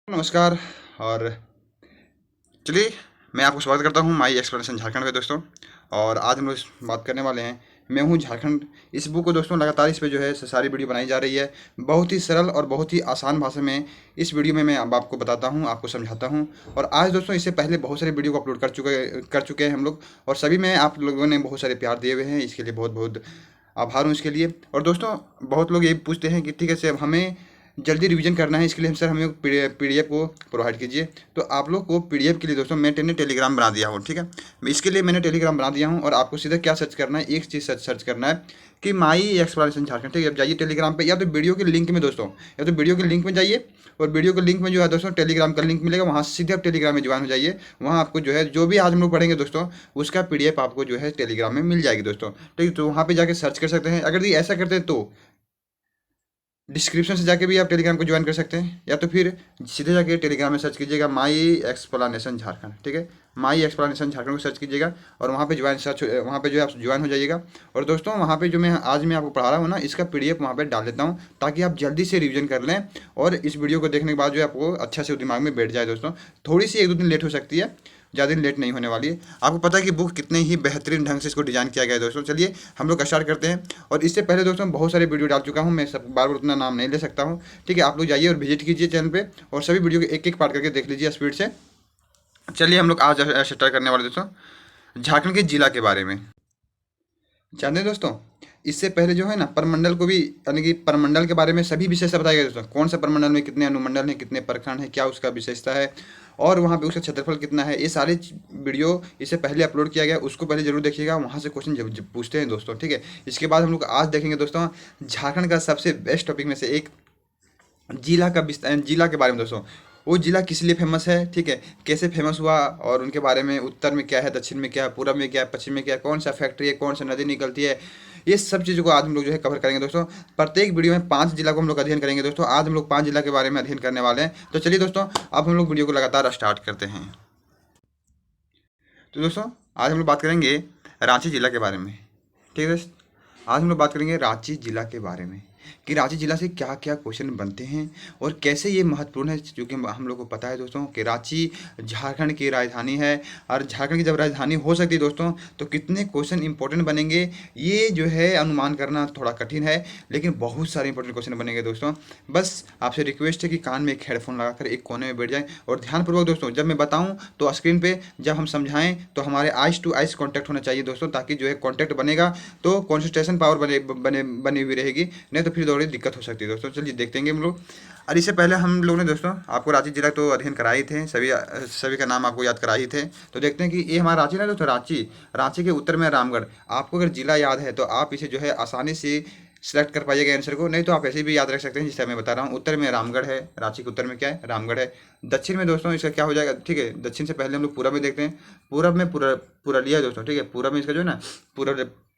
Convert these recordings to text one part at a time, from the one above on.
नमस्कार। और चलिए, मैं आपको स्वागत करता हूँ माई एक्सप्लोरेशन झारखंड में दोस्तों। और आज हम लोग बात करने वाले हैं मैं हूँ झारखंड। इस बुक को दोस्तों लगातार इस पे जो है सारी वीडियो बनाई जा रही है, बहुत ही सरल और बहुत ही आसान भाषा में। इस वीडियो में मैं अब आपको बताता हूँ, आपको समझाता हूँ। और आज दोस्तों इससे पहले बहुत सारे वीडियो को अपलोड कर चुके हैं हम लोग, और सभी में आप लोगों ने बहुत सारे प्यार दिए हुए हैं। इसके लिए बहुत बहुत आभार हूँ इसके लिए। और दोस्तों बहुत लोग ये पूछते हैं कि ठीक है सर, हमें जल्दी रिवीजन करना है, इसके लिए हम सर हमें पीडीएफ को प्रोवाइड कीजिए। तो आप लोग को पीडीएफ के लिए दोस्तों मैंने टेलीग्राम बना दिया हूँ, ठीक है। इसके लिए मैंने टेलीग्राम बना दिया हूँ, और आपको सीधा क्या सर्च करना है, एक चीज़ सर्च करना है कि माई एक्सप्लोरेशन झारखंड, ठीक है। अब जाइए टेलीग्राम पे, या तो वीडियो के लिंक में दोस्तों, या तो वीडियो के लिंक में जाइए, और वीडियो के लिंक में जो है दोस्तों टेलीग्राम का लिंक मिलेगा, वहाँ से सीधे आप टेलीग्राम में ज्वाइन हो जाइए। वहाँ आपको जो है जो भी आज हम लोग पढ़ेंगे दोस्तों, उसका पीडीएफ आपको जो है टेलीग्राम में मिल जाएगी दोस्तों, ठीक है। तो वहाँ पे जाके सर्च कर सकते हैं। अगर ये ऐसा करते हैं तो डिस्क्रिप्शन से जाके भी आप टेलीग्राम को ज्वाइन कर सकते हैं, या तो फिर सीधे जाके टेलीग्राम में सर्च कीजिएगा माई एक्सप्लानेशन झारखंड, ठीक है। माई एक्सप्लानेशन झारखंड को सर्च कीजिएगा, और वहाँ पे वहाँ पे जो है आप ज्वाइन हो जाइएगा। और दोस्तों वहाँ पे जो मैं आपको पढ़ा रहा हूँ ना, इसका पीडीएफ वहाँ पे डाल देता हूँ, ताकि आप जल्दी से रिवीजन कर लें, और इस वीडियो को देखने के बाद जो है आपको अच्छा से दिमाग में बैठ जाए दोस्तों। थोड़ी सी एक दो दिन लेट हो सकती है, ज़्यादा दिन लेट नहीं होने वाली है। आपको पता है कि बुक कितने ही बेहतरीन ढंग से इसको डिज़ाइन किया गया है दोस्तों। चलिए हम लोग स्टार्ट करते हैं। और इससे पहले दोस्तों बहुत सारे वीडियो डाल चुका हूँ, मैं सब बार बार उतना नाम नहीं ले सकता हूँ, ठीक है। आप लोग जाइए और विजिट कीजिए चैनल पे, और सभी वीडियो के एक एक पार्ट करके देख लीजिए स्पीड से। चलिए हम लोग आज स्टार्ट करने वाले दोस्तों झारखंड के जिला के बारे में। जानते हैं दोस्तों, इससे पहले जो है ना परमंडल को भी, यानी कि परमंडल के बारे में सभी विशेषता बताई गई दोस्तों। कौन सा परमंडल में कितने अनुमंडल हैं, कितने प्रखंड हैं, क्या उसका विशेषता है, और वहाँ पे उसका क्षेत्रफल कितना है, ये सारे वीडियो इससे पहले अपलोड किया गया, उसको पहले जरूर देखिएगा। वहाँ से क्वेश्चन जब पूछते हैं दोस्तों, ठीक है। इसके बाद हम लोग आज देखेंगे दोस्तों झारखंड का सबसे बेस्ट टॉपिक में से एक, जिला के बारे में दोस्तों। वो जिला किस लिए फेमस है, ठीक है, कैसे फेमस हुआ, और उनके बारे में उत्तर में क्या है, दक्षिण में क्या है, पूर्व में क्या है, पश्चिम में क्या है, कौन सा फैक्ट्री है, कौन सा नदी निकलती है। ये सब चीज़ों को आज हम लोग जो है कवर करेंगे दोस्तों। प्रत्येक वीडियो में 5 जिला को हम लोग अध्ययन करेंगे दोस्तों। आज हम लोग 5 जिला के बारे में अध्ययन करने वाले हैं। तो चलिए दोस्तों अब हम लोग वीडियो को लगातार स्टार्ट करते हैं। तो दोस्तों आज हम लोग बात करेंगे रांची जिला के बारे में, ठीक है दोस्त। आज हम लोग बात करेंगे रांची जिला के बारे में, कि रांची जिला से क्या क्या क्वेश्चन बनते हैं, और कैसे ये महत्वपूर्ण है। क्योंकि हम लोग को पता है दोस्तों कि रांची झारखंड की राजधानी है, और झारखंड की जब राजधानी हो सकती है दोस्तों, तो कितने क्वेश्चन इंपॉर्टेंट बनेंगे ये जो है अनुमान करना थोड़ा कठिन है, लेकिन बहुत सारे इंपॉर्टेंट क्वेश्चन बनेंगे दोस्तों। बस आपसे रिक्वेस्ट है कि कान में एक हेडफोन लगाकर एक कोने में बैठ जाएं, और ध्यानपूर्वक दोस्तों जब मैं बताऊं तो स्क्रीन पे जब हम समझाएं तो हमारे आइज टू आइज कॉन्टैक्ट होना चाहिए दोस्तों, ताकि जो है कॉन्टैक्ट बनेगा तो कॉन्सेंट्रेशन पावर बनी हुई रहेगी, नहीं तो फिर थोड़ी दिक्कत हो सकती है दोस्तों। चलिए देखते हैं हम लोग। और इससे पहले हम लोगों ने दोस्तों आपको रांची जिला तो अध्ययन कराए थे, सभी सभी का नाम आपको याद कराए थे। तो देखते हैं कि ये हमारा रांची ना दोस्तों, रांची रांची के उत्तर में रामगढ़। आपको अगर जिला याद है तो आप इसे जो है आसानी से सिलेक्ट कर पाइएगा आंसर को, नहीं तो आप ऐसे भी याद रख सकते हैं जिससे मैं बता रहा हूँ। उत्तर में रामगढ़ है, रांची के उत्तर में क्या है, रामगढ़ है। दक्षिण में दोस्तों इसका क्या हो जाएगा, ठीक है। दक्षिण से पहले हम लोग पूरब में देखते हैं। पूरब में पुरलिया दोस्तों, ठीक है। पूरब में इसका जो है ना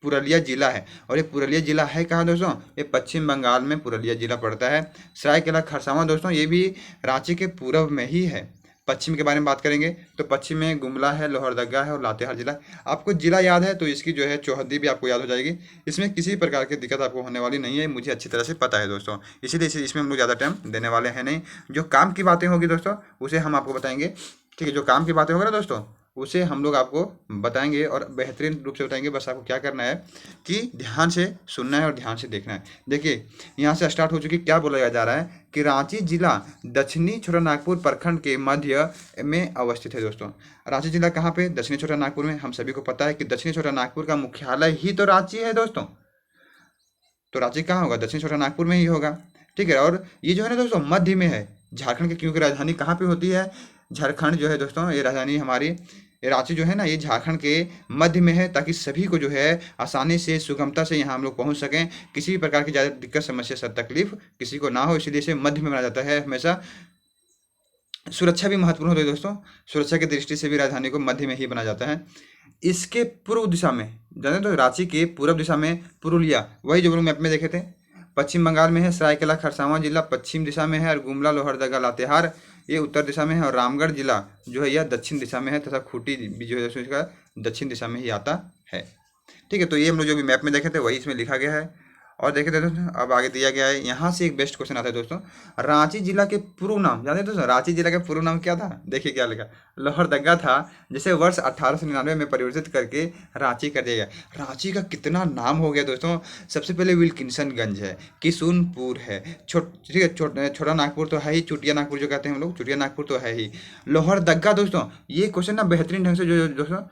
पुरलिया जिला है। और ये पुरलिया जिला है कहाँ दोस्तों, ये पश्चिम बंगाल में पुरलिया जिला पड़ता है। सरायकेला खरसावां दोस्तों ये भी रांची के पूरब में ही है। पश्चिम के बारे में बात करेंगे तो पश्चिम में गुमला है, लोहरदगा है, और लातेहार जिला। आपको जिला याद है तो इसकी जो है चौहद्दी भी आपको याद हो जाएगी। इसमें किसी प्रकार की दिक्कत आपको होने वाली नहीं है, मुझे अच्छी तरह से पता है दोस्तों। इसीलिए इसमें हम लोग ज़्यादा टाइम देने वाले हैं नहीं। जो काम की बातें होगी दोस्तों उसे हम आपको बताएंगे, ठीक है। जो काम की बातें होगी ना दोस्तों उसे हम लोग आपको बताएंगे, और बेहतरीन रूप से बताएंगे। बस आपको क्या करना है कि ध्यान से सुनना है और ध्यान से देखना है। देखिए यहाँ से स्टार्ट हो चुकी, क्या बोला जा रहा है कि रांची जिला दक्षिणी छोटानागपुर प्रखंड के मध्य में अवस्थित है दोस्तों। रांची जिला कहाँ पे, दक्षिणी छोटानागपुर में। हम सभी को पता है कि दक्षिणी छोटानागपुर का मुख्यालय ही तो रांची है दोस्तों। तो रांची कहाँ होगा, दक्षिण छोटानागपुर में ही होगा, ठीक है। और ये जो है ना दोस्तों मध्य में है झारखंड के, क्योंकि राजधानी कहाँ पे होती है, झारखंड जो है दोस्तों, ये राजधानी हमारी, ये रांची जो है ना ये झारखंड के मध्य में है, ताकि सभी को जो है आसानी से सुगमता से यहाँ हम लोग पहुँच सकें। किसी भी प्रकार की ज़्यादा दिक्कत समस्या से तकलीफ किसी को ना हो, इसलिए इसे मध्य में माना जाता है हमेशा। सुरक्षा भी महत्वपूर्ण होती है दोस्तों, सुरक्षा की दृष्टि से भी राजधानी को मध्य में ही बना जाता है। इसके पूर्व दिशा में जाने तो रांची के पूर्व दिशा में पुरुलिया, वही जो लोग मैप में देखे थे। पश्चिम बंगाल में है, सरायकेला खरसावां जिला पश्चिम दिशा में है, और गुमला लोहरदगा लातेहार ये उत्तर दिशा में है, और रामगढ़ जिला जो है यह दक्षिण दिशा में है, तथा खूंटी भी जो है दोस्तों इसका दक्षिण दिशा में ही आता है, ठीक है। तो ये हम लोग जो भी मैप में देखे थे वही इसमें लिखा गया है। और देखिए दोस्तों अब आगे दिया गया है, यहाँ से एक बेस्ट क्वेश्चन आता है दोस्तों। रांची जिला के पूर्व नाम जानते हैं दोस्तों? रांची जिला का पूर्व नाम क्या था? देखिए क्या लिखा, लोहरदगा था, जिसे वर्ष 1899 में परिवर्तित करके रांची कर दिया गया। रांची का कितना नाम हो गया दोस्तों। सबसे पहले विल्किंसनगंज है, किशुनपुर है, ठीक है, छोटा नागपुर तो है ही, चुटिया नागपुर जो कहते हैं हम लोग, चुटिया नागपुर तो है ही, लोहरदगा दोस्तों। ये क्वेश्चन ना बेहतरीन ढंग से जो दोस्तों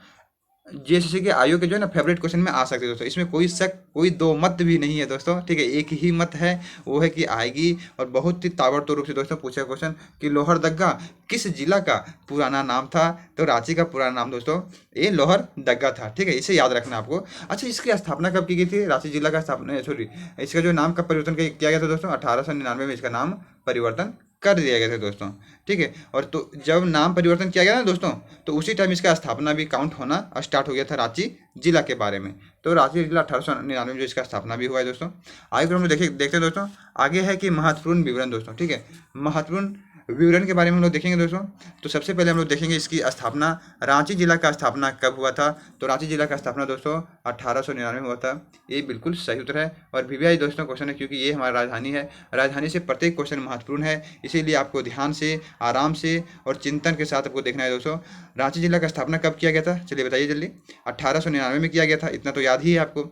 जेएसएससी के आयोग के जो है ना फेवरेट क्वेश्चन में आ सकते हैं दोस्तों। इसमें कोई शक, कोई दो मत भी नहीं है दोस्तों, ठीक है, एक ही मत है, वो है कि आएगी। और बहुत ही ताबड़तोड़ रूप से दोस्तों पूछा क्वेश्चन कि लोहरदगा किस जिला का पुराना नाम था? तो रांची का पुराना नाम दोस्तों ये लोहरदगा था, ठीक है, इसे याद रखना आपको। अच्छा, इसकी स्थापना कब की गई थी? रांची जिला का स्थापना, सॉरी, इसका जो नाम का परिवर्तन किया गया था दोस्तों 1899 में इसका नाम परिवर्तन कर दिया गया था दोस्तों, ठीक है। और तो जब नाम परिवर्तन किया गया ना दोस्तों, तो उसी टाइम इसका स्थापना भी काउंट होना स्टार्ट हो गया था रांची जिला के बारे में। तो रांची जिला 1899 में जो इसका स्थापना भी हुआ है दोस्तों। आगे हम लोग देखते हैं दोस्तों, आगे है कि महत्वपूर्ण विवरण दोस्तों, ठीक है, महत्वपूर्ण विवरण के बारे में हम लोग देखेंगे दोस्तों। तो सबसे पहले हम लोग देखेंगे इसकी स्थापना, रांची जिला का स्थापना कब हुआ था? तो रांची जिला का स्थापना दोस्तों 1899 में हुआ था। ये बिल्कुल सही उत्तर है और वीवीआई दोस्तों क्वेश्चन है, क्योंकि ये हमारी राजधानी है। राजधानी से प्रत्येक क्वेश्चन महत्वपूर्ण है, इसीलिए आपको ध्यान से, आराम से और चिंतन के साथ आपको देखना है दोस्तों। रांची जिला का स्थापना कब किया गया था? चलिए बताइए जल्दी। 1899 में किया गया था, इतना तो याद ही है आपको।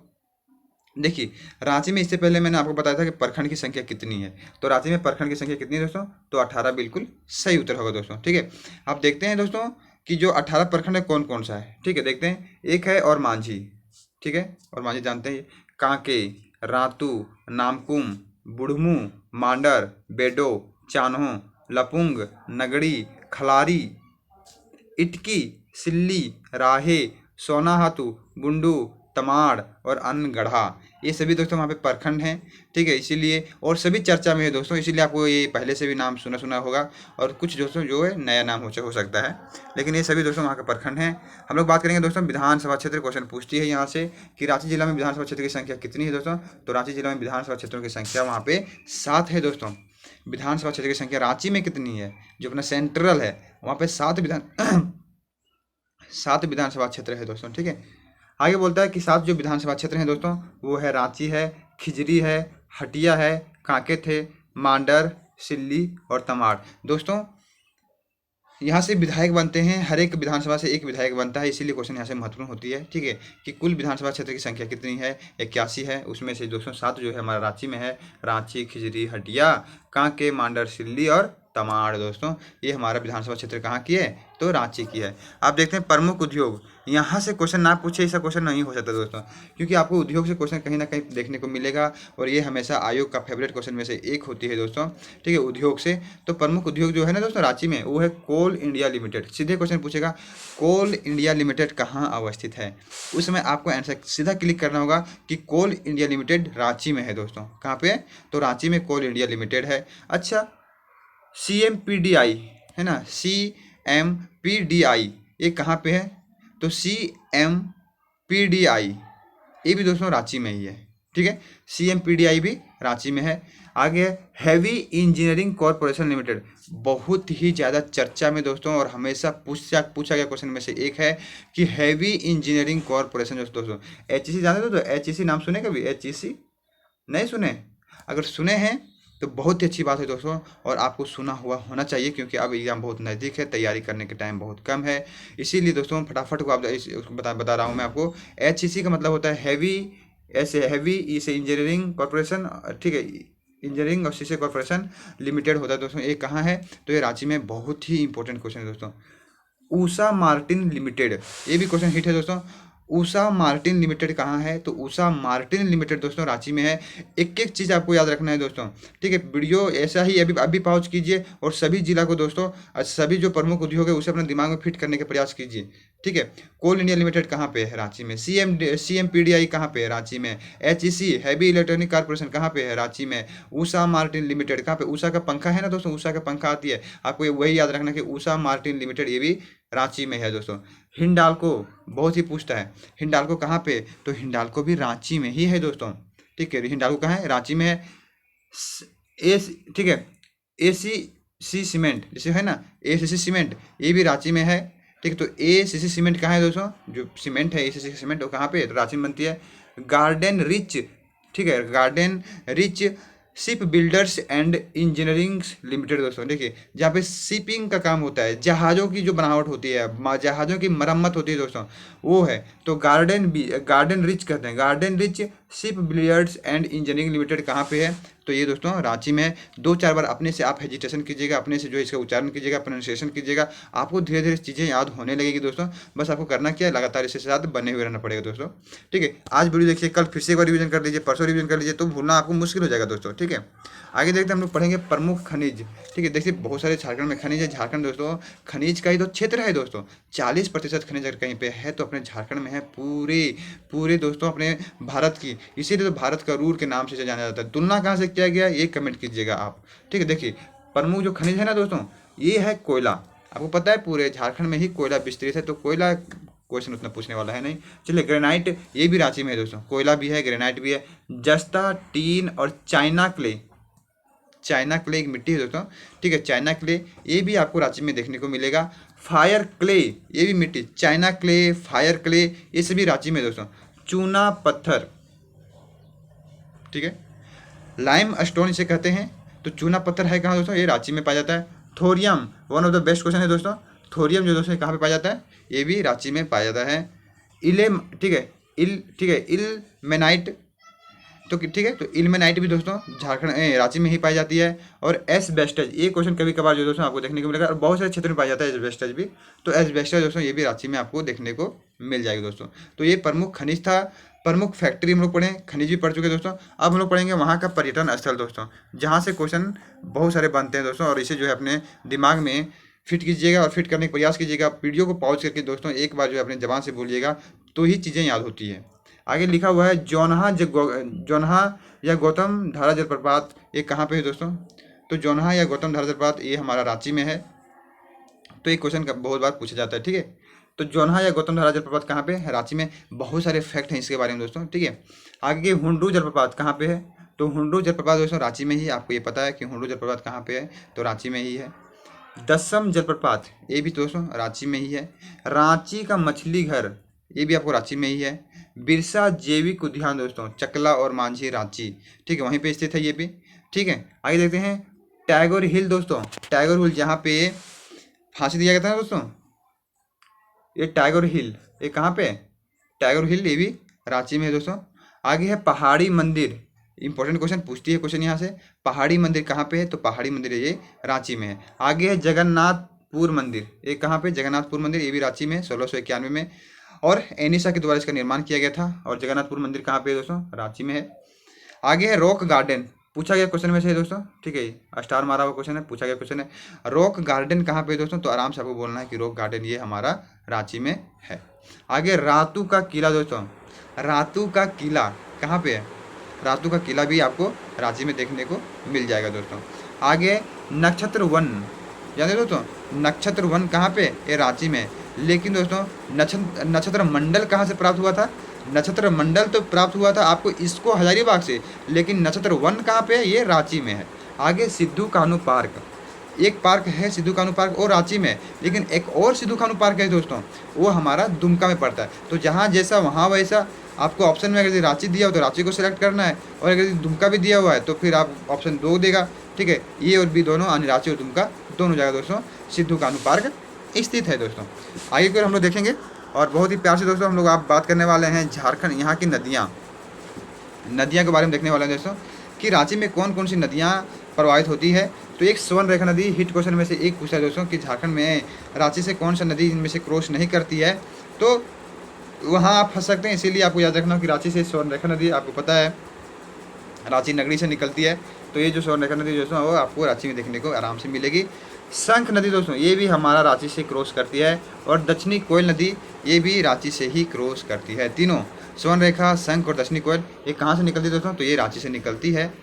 देखिए, रांची में इससे पहले मैंने आपको बताया था कि प्रखंड की संख्या कितनी है। तो रांची में प्रखंड की संख्या कितनी है दोस्तों? तो 18 बिल्कुल सही उत्तर होगा दोस्तों, ठीक है। आप देखते हैं दोस्तों कि जो 18 प्रखंड है कौन कौन सा है, ठीक है, देखते हैं। एक है और मांझी, ठीक है, और मांझी जानते हैं, कांके, रातू, नामकुम, बुढ़मू, मांडर, बेडो, चान्हो, लपुंग, नगड़ी, खलारी, इटकी, सिल्ली, राहे, सोनाहातू, बुंडू, तमाड़ और अनगढ़ा, ये सभी दोस्तों वहाँ पे प्रखंड हैं, ठीक है, इसीलिए और सभी चर्चा में है दोस्तों, इसीलिए आपको ये पहले से भी नाम सुना सुना होगा और कुछ दोस्तों जो है नया नाम हो सकता है, लेकिन ये सभी दोस्तों वहाँ के प्रखंड हैं। हम लोग बात करेंगे दोस्तों विधानसभा क्षेत्र। क्वेश्चन पूछती है यहाँ से कि रांची जिला में विधानसभा क्षेत्र की संख्या कितनी है दोस्तों? तो रांची जिला में विधानसभा क्षेत्रों की संख्या वहाँ पे 7 है दोस्तों। विधानसभा क्षेत्र की संख्या रांची में कितनी है? जो अपना सेंट्रल है वहाँ पे 7 विधानसभा क्षेत्र है दोस्तों, ठीक है। आगे बोलता है कि 7 जो विधानसभा क्षेत्र हैं दोस्तों वो है रांची है, खिजरी है, हटिया है, कांके थे, मांडर, सिल्ली और तमाड़। दोस्तों यहाँ से विधायक बनते हैं, हर एक विधानसभा से एक विधायक बनता है, इसीलिए क्वेश्चन यहाँ से महत्वपूर्ण होती है, ठीक है, कि कुल विधानसभा क्षेत्र की संख्या कितनी है? 81 है, उसमें से दोस्तों 7 जो है हमारा रांची में है। रांची, खिजरी, हटिया, कांके, मांडर, सिल्ली और तमाड़ दोस्तों, ये हमारा विधानसभा क्षेत्र कहाँ की है? तो रांची की है। आप देखते हैं प्रमुख उद्योग, यहाँ से क्वेश्चन ना पूछे ऐसा क्वेश्चन नहीं हो सकता दोस्तों, क्योंकि आपको उद्योग से क्वेश्चन कहीं ना कहीं देखने को मिलेगा और ये हमेशा आयोग का फेवरेट क्वेश्चन में से एक होती है दोस्तों, ठीक है, उद्योग से। तो प्रमुख उद्योग जो है ना दोस्तों रांची में, वो है कोल इंडिया लिमिटेड। सीधे क्वेश्चन पूछेगा कोल इंडिया लिमिटेड कहाँ अवस्थित है, उस समय आपको आंसर सीधा क्लिक करना होगा कि कोल इंडिया लिमिटेड रांची में है दोस्तों। कहाँ पे? तो रांची में कोल इंडिया लिमिटेड है। अच्छा, CMPDI है ना, CMPDI ये कहाँ पे है? तो CMPDI ये भी दोस्तों रांची में ही है, ठीक है, CMPDI भी रांची में है। आगे हैवी इंजीनियरिंग कॉरपोरेशन लिमिटेड, बहुत ही ज़्यादा चर्चा में दोस्तों और हमेशा पूछा गया क्वेश्चन में से एक है कि हैवी इंजीनियरिंग कॉरपोरेशन दोस्तों। HEC जानते हो? तो HEC नाम सुने कभी? HEC नहीं सुने? अगर सुने हैं तो बहुत ही अच्छी बात है दोस्तों, और आपको सुना हुआ होना चाहिए, क्योंकि अब एग्ज़ाम बहुत नज़दीक है, तैयारी करने के टाइम बहुत कम है, इसीलिए दोस्तों फटाफट को आप बता रहा हूँ मैं आपको। HEC का मतलब होता है हैवी, ऐसे हैवी, इसे इंजीनियरिंग कॉरपोरेशन, ठीक है, इंजीनियरिंग और शीशे कॉरपोरेशन लिमिटेड होता है दोस्तों। ये कहाँ है? तो ये रांची में। बहुत ही इंपॉर्टेंट क्वेश्चन है दोस्तों। उषा मार्टिन लिमिटेड, ये भी क्वेश्चन हिट है दोस्तों। उषा मार्टिन लिमिटेड कहाँ है? तो उषा मार्टिन लिमिटेड दोस्तों रांची में है। एक एक चीज़ आपको याद रखना है दोस्तों, ठीक है। वीडियो ऐसा ही अभी पॉज कीजिए और सभी जिला को दोस्तों, सभी जो प्रमुख उद्योग है उसे अपने दिमाग में फिट करने का प्रयास कीजिए, ठीक है। कोल इंडिया लिमिटेड कहाँ पे है? रांची में। CMPDI कहाँ पे है? रांची में। HEC हैवी इलेक्ट्रॉनिक कॉर्पोरेशन कहाँ पे है? रांची में। उषा मार्टिन लिमिटेड कहाँ पे? उषा का पंखा है ना दोस्तों, उषा का पंखा आती है, आपको वही याद रखना कि उषा मार्टिन लिमिटेड ये भी रांची में है दोस्तों। हिंडाल्को बहुत ही पूछता है, हिंडाल्को कहाँ पे? तो हिंडाल्को भी रांची में ही है दोस्तों, ठीक है। हिंडाल्को कहाँ है? रांची में है। ठीक है, ACC सीमेंट जैसे है ना, ACC सीमेंट ये भी रांची में है, ठीक है। तो ACC सीमेंट कहाँ है दोस्तों? जो सीमेंट है ACC सीमेंट वो कहाँ पे? तो रांची में बनती है। गार्डन रिच ठीक है। Garden rich ship builders and engineering limited दोस्तों, देखिए जहाँ पे शिपिंग का काम होता है, जहाज़ों की जो बनावट होती है, जहाज़ों की मरम्मत होती है दोस्तों, वो है। तो गार्डन रिच कहते हैं, garden rich ship builders and engineering limited कहाँ पे है? तो ये दोस्तों रांची में है। 2-4 बार अपने से आप हेजिटेशन कीजिएगा, अपने से जो इसका उच्चारण कीजिएगा, प्रोनाउंसिएशन कीजिएगा, आपको धीरे धीरे चीज़ें याद होने लगेगी दोस्तों। बस आपको करना क्या है, लगातार इसके साथ बने हुए रहना पड़ेगा दोस्तों। ठीक है, आज वीडियो देखिए, कल फिर से एक बार रिवीजन कर लीजिए, परसों रिवीजन कर लीजिए, तो भूलना आपको मुश्किल हो जाएगा दोस्तों। ठीक है, आगे देखते हैं हम लोग पढ़ेंगे प्रमुख खनिज। ठीक है, देखिए बहुत सारे झारखंड में खनिज है। झारखंड दोस्तों खनिज का ही तो क्षेत्र है दोस्तों। 40% खनिज अगर कहीं पे है तो अपने झारखंड में है, पूरे पूरे दोस्तों अपने भारत की। इसीलिए तो भारत का रूर के नाम से जाना जाता है। तुलना कहाँ से किया गया ये कमेंट कीजिएगा आप। ठीक है, देखिए प्रमुख जो खनिज है ना दोस्तों, ये है कोयला। आपको पता है पूरे झारखंड में ही कोयला विस्तृत है, तो कोयला क्वेश्चन उतना पूछने वाला है नहीं। चलिए ग्रेनाइट, ये भी रांची में है दोस्तों, कोयला भी है, ग्रेनाइट भी है। जस्ता, टीन और चाइना क्ले, चाइना क्ले एक मिट्टी है दोस्तों। ठीक है, चाइना क्ले ये भी आपको रांची में देखने को मिलेगा। फायर क्ले ये भी मिट्टी, चाइना क्ले, फायर क्ले ये सभी रांची में दोस्तों। चूना पत्थर, ठीक है, लाइम स्टोन इसे कहते हैं। तो चूना पत्थर है कहाँ दोस्तों? ये रांची में पाया जाता है। Thorium one of the best question है दोस्तों। थोरियम जो दोस्तों कहाँ पे पाया जाता है? ये भी रांची में पाया जाता है। ठीक है, ठीक है, इल्मेनाइट, तो ठीक है, तो इल्मेनाइट भी दोस्तों झारखंड रांची में ही पाई जाती है। और एस्बेस्टस, ये क्वेश्चन कभी कभार जो दोस्तों आपको देखने को मिलेगा, और बहुत सारे क्षेत्र में पाया जाता है एस्बेस्टस भी। तो एस्बेस्टस दोस्तों ये भी रांची में आपको देखने को मिल जाएगा दोस्तों। तो ये प्रमुख खनिज था। प्रमुख फैक्ट्री हम लोग पढ़े, खनिज भी पढ़ चुके दोस्तों। अब हम लोग पढ़ेंगे वहाँ का पर्यटन स्थल दोस्तों, जहाँ से क्वेश्चन बहुत सारे बनते हैं दोस्तों। और इसे जो है अपने दिमाग में फिट कीजिएगा और फिट करने का प्रयास कीजिएगा। वीडियो को पॉज करके दोस्तों एक बार जो है अपने जबान से बोलिएगा, तो ही चीज़ें याद होती है। आगे लिखा हुआ है जोन्हा या गौतम धारा जलप्रपात, ये कहाँ पे है दोस्तों? तो जोन्हा या गौतम धारा जलप्रपात ये हमारा रांची में है। तो ये क्वेश्चन बहुत बार पूछा जाता है। ठीक है, तो जोन्हा या गौतम धारा जलप्रपात कहाँ पे है? रांची में। बहुत सारे फैक्ट हैं इसके बारे में दोस्तों। ठीक है, आगे हुंडरू जलप्रपात कहाँ पे है? तो हुंडरू जलप्रपात दोस्तों रांची में ही, आपको ये पता है कि हुंडरू जलप्रपात कहाँ पे है? तो रांची में ही है। दसम जलप्रपात ये भी दोस्तों रांची में ही है। रांची का मछली घर ये भी आपको रांची में ही है। बिरसा जैविक उद्यान दोस्तों चकला और मांझी रांची, ठीक है, वहीं पे स्थित है ये भी। ठीक है, आगे देखते हैं टैगोर हिल दोस्तों। टैगोर हिल जहाँ पे फांसी दिया गया था ना दोस्तों, ये टैगोर हिल ये कहाँ पे है? टैगोर हिल ये भी रांची में है दोस्तों। आगे है पहाड़ी मंदिर, इंपॉर्टेंट क्वेश्चन पूछती है क्वेश्चन यहाँ से। पहाड़ी मंदिर कहाँ पे है? तो पहाड़ी मंदिर ये रांची में है। आगे है जगन्नाथपुर मंदिर, ये कहाँ पे? जगन्नाथपुर मंदिर ये भी रांची में 1691 में, और एनिसा के द्वारा इसका निर्माण किया गया था। और जगन्नाथपुर मंदिर कहाँ पे है दोस्तों? रांची में है। आगे है रॉक गार्डन, पूछा गया क्वेश्चन में से दोस्तों। ठीक है, स्टार मारा हुआ क्वेश्चन है, पूछा गया क्वेश्चन है। रॉक गार्डन कहाँ पे दोस्तों? तो आराम से आपको बोलना है कि रॉक गार्डन ये हमारा रांची में है। आगे रातू का किला दोस्तों, रातू का किला कहाँ पे है? रातू का किला भी आपको रांची में देखने को मिल जाएगा दोस्तों। आगे नक्षत्र वन, जानते हो दोस्तों नक्षत्र वन कहाँ पे? ये रांची में। लेकिन दोस्तों नक्षत्र मंडल कहाँ से प्राप्त हुआ था? नक्षत्र मंडल तो प्राप्त हुआ था आपको इसको हजारीबाग से, लेकिन नक्षत्र वन कहाँ पे है? ये रांची में है। आगे सिद्धू कान्हू पार्क, एक पार्क है सिद्धू कान्हू पार्क और रांची में, लेकिन एक और सिद्धू कान्हू पार्क है दोस्तों, वो हमारा दुमका में पड़ता है। तो जहाँ जैसा वहाँ वैसा, आपको ऑप्शन में अगर रांची दिया हो तो रांची को सिलेक्ट करना है, और अगर दुमका भी दिया हुआ है तो फिर आप ऑप्शन 2 देगा। ठीक है, ए और बी दोनों, यानी रांची और दुमका दोनों जगह दोस्तों सिद्धू कान्हू पार्क स्थित है दोस्तों। आगे की ओर हम लोग देखेंगे, और बहुत ही प्यार से दोस्तों हम लोग आप बात करने वाले हैं झारखंड यहाँ की नदियाँ के बारे में देखने वाले हैं दोस्तों, कि रांची में कौन कौन सी नदियाँ प्रवाहित होती है। तो एक स्वर्ण रेखा नदी हिट क्वेश्चन में से एक पूछा है दोस्तों, कि झारखंड में रांची से कौन सा नदी इनमें से क्रॉस नहीं करती है, तो वहाँ आप फंस सकते हैं। इसीलिए आपको याद रखना कि रांची से स्वर्ण रेखा नदी आपको पता है रांची नगरी से निकलती है। तो ये जो स्वर्ण रेखा नदी दोस्तों वो आपको रांची में देखने को आराम से मिलेगी। शंख नदी दोस्तों ये भी हमारा रांची से क्रॉस करती है, और दक्षिणी कोयल नदी ये भी रांची से ही क्रॉस करती है। तीनों स्वर्ण रेखा, शंख और दक्षिणी कोयल ये कहाँ से निकलती है दोस्तों? तो ये रांची से निकलती है।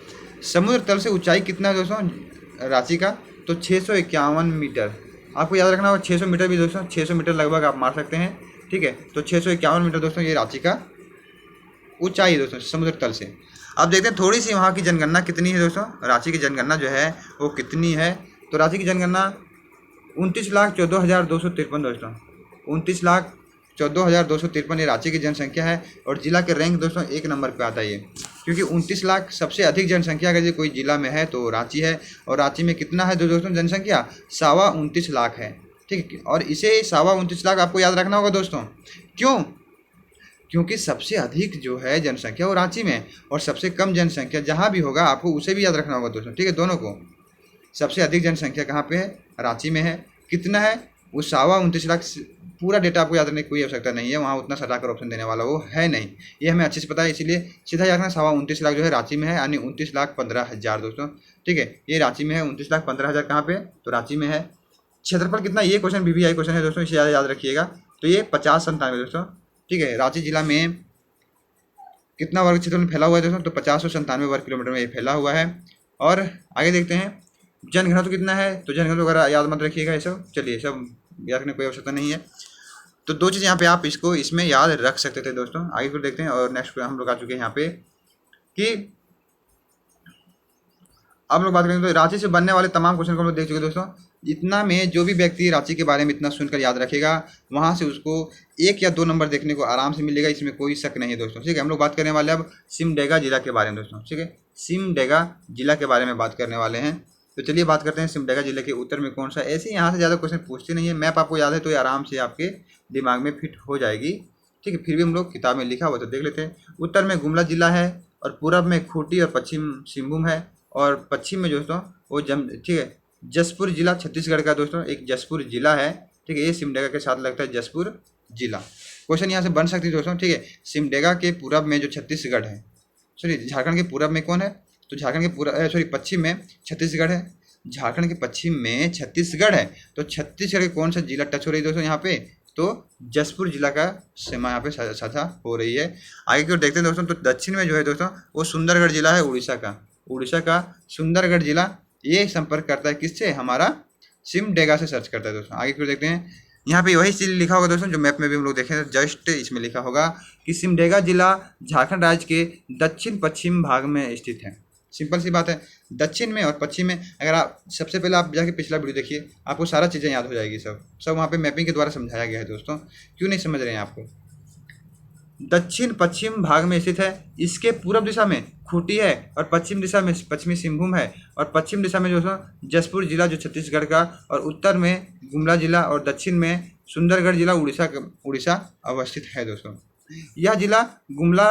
समुद्र तल से ऊंचाई कितना है दोस्तों रांची का? तो 651 मीटर, आपको याद रखना होगा। 600 मीटर भी दोस्तों, 600 मीटर लगभग आप मार सकते हैं। ठीक है, तो 651 मीटर दोस्तों ये रांची का ऊंचाई है दोस्तों समुद्र तल से। अब देखते हैं थोड़ी सी वहाँ की जनगणना कितनी है दोस्तों, रांची की जनगणना जो है वो कितनी है। तो रांची की जनगणना 29,14,253 दोस्तों, 29,14,253 14,253 ये रांची की जनसंख्या है। और जिला के रैंक दोस्तों 1 नंबर पे आता है ये, क्योंकि 29 लाख सबसे अधिक जनसंख्या अगर ये कोई जिला में है तो रांची है। और रांची में कितना है दोस्तों जनसंख्या? 29.25 लाख है। ठीक है, और इसे 29.25 लाख आपको याद रखना होगा दोस्तों। क्यों? क्योंकि सबसे अधिक जो है जनसंख्या वो रांची में है, और सबसे कम जनसंख्या जहाँ भी होगा आपको उसे भी याद रखना होगा दोस्तों। ठीक है, दोनों को। सबसे अधिक जनसंख्या कहाँ पे है? रांची में है। कितना है? वो 29.25 लाख। पूरा डेटा आपको याद रखने की कोई आवश्यकता नहीं है, वहाँ उतना सटाकर ऑप्शन देने वाला वो है नहीं, ये हमें अच्छे से पता है। इसीलिए सीधा याद रखना 29.25 लाख जो है रांची में है, यानी 29,15,000 दोस्तों। ठीक है, ये रांची में है। 29,15,000 कहाँ पे? तो रांची में है। क्षेत्रफल कितना? ये क्वेश्चन BBI क्वेश्चन है दोस्तों, इसे याद रखिएगा। तो ये 5097 दोस्तों। ठीक है, रांची जिला में कितना वर्ग क्षेत्र में फैला हुआ है दोस्तों? तो 5097 वर्ग किलोमीटर में ये फैला हुआ है। और आगे देखते हैं जनघनत्व कितना है। तो जनघनत्व वगैरह याद मत रखिएगा, ये सब चलिए सब याद रखने की कोई आवश्यकता नहीं है। तो 2 चीज़ यहाँ पे आप इसको इसमें याद रख सकते थे दोस्तों। आगे फिर देखते हैं। और नेक्स्ट पे हम लोग आ चुके हैं यहाँ पे कि अब लोग बात करेंगे तो रांची से बनने वाले तमाम क्वेश्चन को हम लोग देख चुके हैं दोस्तों। इतना में जो भी व्यक्ति रांची के बारे में इतना सुनकर याद रखेगा, वहाँ से उसको 1 या 2 नंबर देखने को आराम से मिलेगा, इसमें कोई शक नहीं है दोस्तों। ठीक है, हम लोग बात करने वाले अब सिमडेगा जिला के बारे में दोस्तों। ठीक है, सिमडेगा जिला के बारे में बात करने वाले हैं। तो चलिए बात करते हैं सिमडेगा जिले के उत्तर में कौन सा। ऐसे यहाँ से ज़्यादा क्वेश्चन पूछते नहीं है, मैप आपको याद है तो ये आराम से आपके दिमाग में फिट हो जाएगी। ठीक है, फिर भी हम लोग किताब में लिखा हुआ तो देख लेते हैं। उत्तर में गुमला जिला है, और पूरब में खूंटी और पश्चिम सिंहभूम है, और पश्चिम में दोस्तों वो ठीक है जसपुर जिला छत्तीसगढ़ का दोस्तों एक जसपुर जिला है। ठीक है, ये सिमडेगा के साथ लगता है जसपुर जिला। क्वेश्चन यहाँ से बन सकती है दोस्तों। ठीक है, सिमडेगा के पूरब में जो छत्तीसगढ़ है, सॉरी झारखंड के पूरब में कौन है? तो झारखंड के पश्चिम में छत्तीसगढ़ है। झारखंड के पश्चिम में छत्तीसगढ़ है, तो छत्तीसगढ़ के कौन सा जिला टच हो रही है दोस्तों यहाँ पे? तो जसपुर जिला का सीमा यहाँ पे साझा हो रही है। आगे की ओर देखते हैं दोस्तों। तो दक्षिण में जो है दोस्तों वो सुंदरगढ़ जिला है, उड़ीसा का सुंदरगढ़ जिला। ये संपर्क करता है किससे? हमारा सिमडेगा से सर्च करता है दोस्तों। आगे फिर देखते हैं। यहाँ पे वही चीज़ लिखा होगा दोस्तों जो मैप में भी हम लोग देखें, जस्ट इसमें लिखा होगा कि सिमडेगा जिला झारखंड राज्य के दक्षिण पश्चिम भाग में स्थित है। सिंपल सी बात है, दक्षिण में और पश्चिम में। अगर आप सबसे पहले आप जाके पिछला वीडियो देखिए, आपको सारा चीज़ें याद हो जाएगी। सब वहाँ पे मैपिंग के द्वारा समझाया गया है दोस्तों। क्यों नहीं समझ रहे हैं आपको? दक्षिण पश्चिम भाग में स्थित है। इसके पूर्व दिशा में खूंटी है, और पश्चिम दिशा में पश्चिमी सिंहभूम है, और पश्चिम दिशा में दोस्तों जसपुर जिला जो छत्तीसगढ़ का, और उत्तर में गुमला जिला, और दक्षिण में सुंदरगढ़ जिला उड़ीसा अवस्थित है दोस्तों। यह जिला गुमला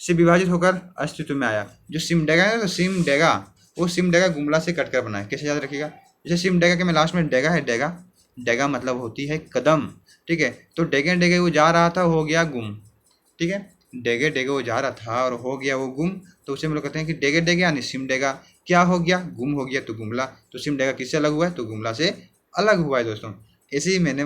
से विभाजित होकर अस्तित्व में आया। जो सिमडेगा है तो सिमडेगा वो सिमडेगा गुमला से कटकर बना है। कैसे याद रखिएगा? जैसे सिमडेगा के में लास्ट में डेगा है, डेगा मतलब होती है कदम। ठीक है, तो डेगे डेगे वो जा रहा था, हो गया गुम। ठीक है, डेगे डेगे वो जा रहा था और हो गया वो गुम, तो उसे हम लोग कहते हैं कि डेगे डेगे यानी सिमडेगा क्या हो गया? गुम हो गया, तो गुमला। तो सिमडेगा किससे अलग हुआ है? तो गुमला से अलग हुआ है दोस्तों। ऐसे ही मैंने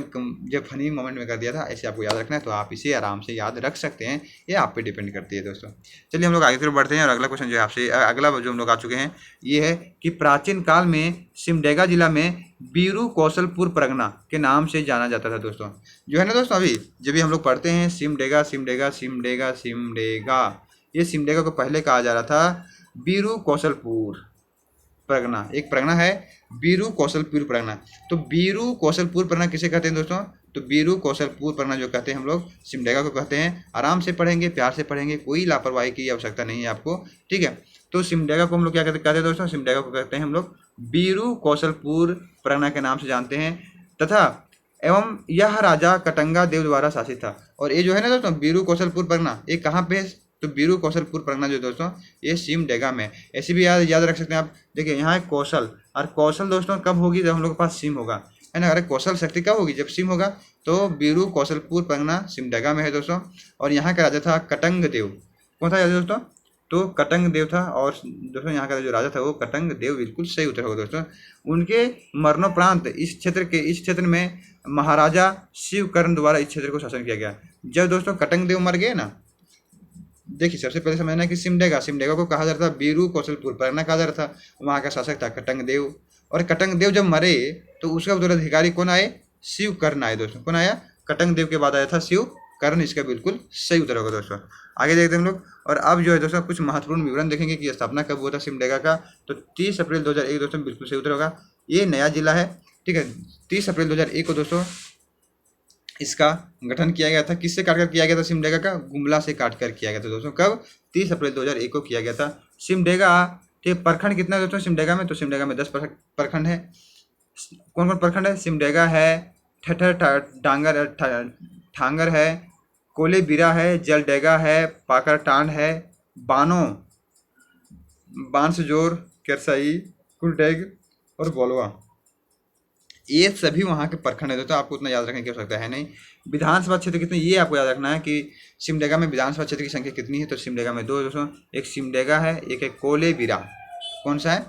जब फनी मोमेंट में कर दिया था, ऐसे आपको याद रखना है, तो आप इसे आराम से याद रख सकते हैं। ये आप पे डिपेंड करती है दोस्तों। चलिए हम लोग आगे फिर बढ़ते हैं। और अगला क्वेश्चन जो है आपसे, अगला जो हम लोग आ चुके हैं, ये है कि प्राचीन काल में सिमडेगा जिला में बीरू कौशलपुर परगना के नाम से जाना जाता था दोस्तों। जो है ना दोस्तों, अभी जब भी हम लोग पढ़ते हैं सिमडेगा सिमडेगा सिमडेगा सिमडेगा, ये सिमडेगा को पहले कहा जा रहा था बीरू कौशलपुर परगना। एक परगना है बीरू कौशलपुर परगना। तो बीरू कौशलपुर परगना किसे कहते हैं दोस्तों? तो बीरू कौशलपुर परगना जो कहते हैं हम लोग सिमडेगा को कहते हैं। आराम से पढ़ेंगे, प्यार से पढ़ेंगे, कोई लापरवाही की आवश्यकता नहीं है आपको। ठीक है, तो सिमडेगा को हम लोग क्या कहते हैं दोस्तों? सिमडेगा को कहते हैं हम लोग बीरू कौशलपुर परगना के नाम से जानते हैं। तथा एवं यह राजा कटंगा देव द्वारा शासित था। और ये जो है ना दोस्तों बीरू कौशलपुर परगना, ये कहाँ पे है? तो बीरू कौशलपुर परगना जो दोस्तों ये सिमडेगा में। ऐसे भी याद रख सकते हैं आप। देखिए यहाँ है कौशल, और कौशल दोस्तों कब होगी? जब हम लोग के पास सिम होगा, है ना। अरे कौशल शक्ति कब होगी? जब सिम होगा। तो बीरू कौशलपुर परगना सिमडेगा में है दोस्तों। और यहाँ का राजा था कटंग देव। कौन था दोस्तों? तो कटंग देव था। और दोस्तों यहाँ का जो राजा था वो कटंग देव, बिल्कुल सही उत्तर होगा दोस्तों। उनके मरणोपरांत इस क्षेत्र में महाराजा शिवकर्ण द्वारा इस क्षेत्र को शासन किया गया। जब दोस्तों कटंग देव मर गए ना, देखिए सबसे पहले समझना कि सिमडेगा को कहा जाता था बीरू कौशलपुर परगना कहा जाता था। वहाँ का शासक था कटंग देव। और कटंग देव जब मरे तो उसका उत्तराधिकारी कौन आए? शिवकर्ण आए दोस्तों। कौन आया? कटंग देव के बाद आया था शिवकर्ण। इसका बिल्कुल सही उत्तर होगा दोस्तों। आगे देखते हैं हम लोग। और अब जो है दोस्तों कुछ महत्वपूर्ण विवरण देखेंगे कि स्थापना कब हुआ था सिमडेगा का। तो 30 अप्रैल 2001 दोस्तों, बिल्कुल सही उत्तर होगा। ये नया जिला है। ठीक है, 30 अप्रैल 2001 को दोस्तों इसका गठन किया गया था, किससे काट कर किया गया था सिमडेगा का? गुमला से काट कर किया गया था दोस्तों। कब? 30 अप्रैल 2001 को किया गया था। सिमडेगा, ठीक, प्रखंड कितना है दोस्तों सिमडेगा में? तो सिमडेगा में 10 प्रखंड है। कौन कौन प्रखंड है? सिमडेगा है, ठठर डांगर ठांगर है, कोलेबिरा है, जलडेगा है, पाकरटांड है, बानो, बांसजोर, केरसई, कुलडेग और बोलवा, ये सभी वहाँ के प्रखंड है दोस्तों। आपको उतना याद रखने की आवश्यकता है नहीं। विधानसभा क्षेत्र कितने, ये आपको याद रखना है कि सिमडेगा में विधानसभा क्षेत्र की संख्या कितनी है। तो सिमडेगा में 2 दोस्तों, एक सिमडेगा है, एक है कोलेबिरा। कौन सा है?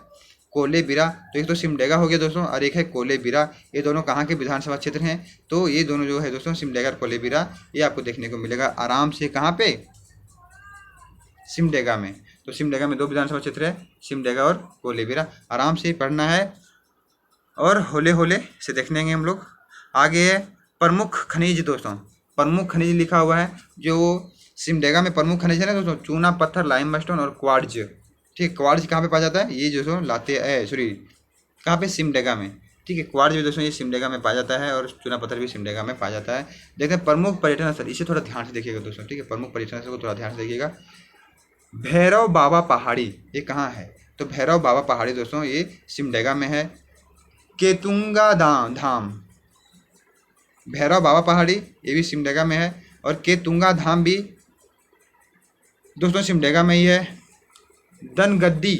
कोलेबिरा। तो एक तो सिमडेगा हो गया दोस्तों और एक है कोलेबिरा। ये दोनों कहाँ के विधानसभा क्षेत्र हैं? तो ये दोनों जो है दोस्तों सिमडेगा और कोलेबिरा, ये आपको देखने को मिलेगा आराम से। कहाँ पे? सिमडेगा में। तो सिमडेगा में 2 विधानसभा क्षेत्र है, सिमडेगा और कोलेबिरा। आराम से पढ़ना है और होले होले से देख लेंगे हम लोग। आगे है प्रमुख खनिज दोस्तों। प्रमुख खनिज लिखा हुआ है, जो सिमडेगा में प्रमुख खनिज है ना दोस्तों, चूना पत्थर, लाइमस्टोन और क्वार्ट्ज। ठीक, क्वार्ट्ज कहाँ पे पाया जाता है? ये दोस्तों लाते सॉरी कहाँ पे? सिमडेगा में। ठीक है, क्वार्ट्ज भी दोस्तों ये सिमडेगा में पाया जाता है और चूना पत्थर भी सिमडेगा में पाया जाता है। देखते हैं प्रमुख पर्यटन स्थल, इसे थोड़ा ध्यान से देखिएगा दोस्तों। ठीक है, प्रमुख पर्यटन स्थल को थोड़ा ध्यान से देखिएगा। भैरव बाबा पहाड़ी, ये कहाँ है? तो भैरव बाबा पहाड़ी दोस्तों ये सिमडेगा में है। केतुंगा धाम, भैरव बाबा पहाड़ी ये भी सिमडेगा में है और केतुंगा धाम भी दोस्तों सिमडेगा में ही है। दनगद्दी,